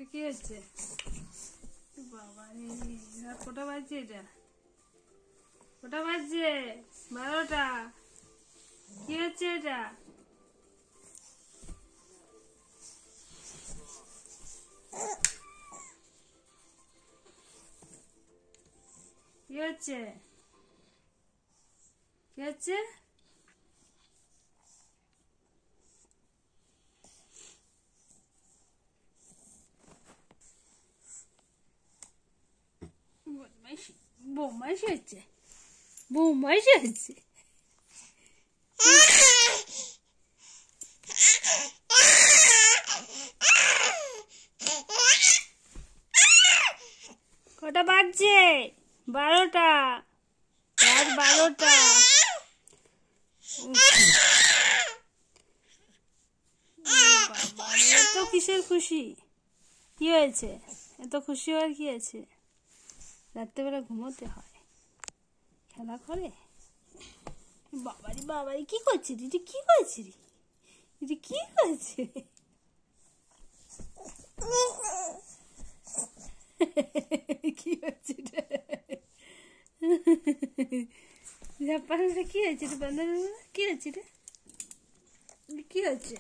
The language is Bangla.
কি হচ্ছে? বাবা রে, রাত কটা বাজছে? এটা কটা বাজছে? 12টা। কি হচ্ছে এটা? কি হচ্ছে? কি হচ্ছে? বদমাইশি বদমাইশি হচ্ছে, বদমাইশি হচ্ছে। কটা বাজছে? 12টা। রাত 12টা। এত কিসের খুশি? কি হয়েছে? এত খুশি হওয়ার কি আছে? রাত্রেবেলা ঘুমোতে হয়, খেলা করে। বাবারি বাবারি, কি করছিস দিদি? কি করছিস দিদি? কি করছে? কি হচ্ছে? কি হয়েছে? কি হচ্ছে? কি হচ্ছে?